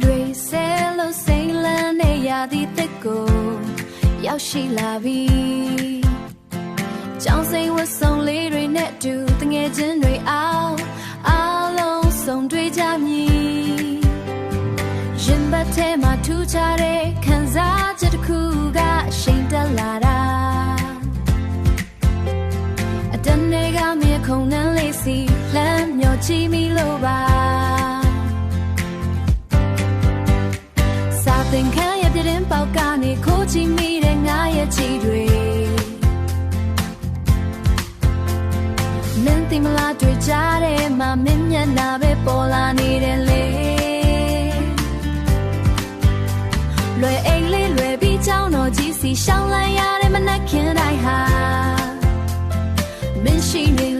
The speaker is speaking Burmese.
တွေဆဲလို့စိမ့်လန်းနေရသည့်တစ်ကိုရောက်ရှိလာပြီကြောင်စိမ်ဝတ်စုံလေးတွေနဲ့တူတငယ်ချင်းတွေအောင်အားလုံးစုံတွေ့ကြမည်ရင်ဘတ်ထဲမှာထူးခြားတဲ့ခံစားချက်တစ်ခုကအရှိန်တက်လာတာအတန်းတွေကမြေခုံနှန်းလေးစီလမ်းမျောကြည့်မိလို့ပါစာသင်ခန်းရဲ့ပြတင်းပေါက်ကနေခိုးချီမိတဲ့ငါရဲ့ချီတွေမင်းသိမလားတွေ့ကြတဲ့မှာမင်းမျက်နှာပဲပေါ်လာနေတယ်လေလွယ်အိမ်လေးလွယ်ပြီးကြောင်းတော်ကြီးစီရှောင်းလိုက်ရတဲ့မနက်ခင်းတိုင်းဟာမင်းရှိနေ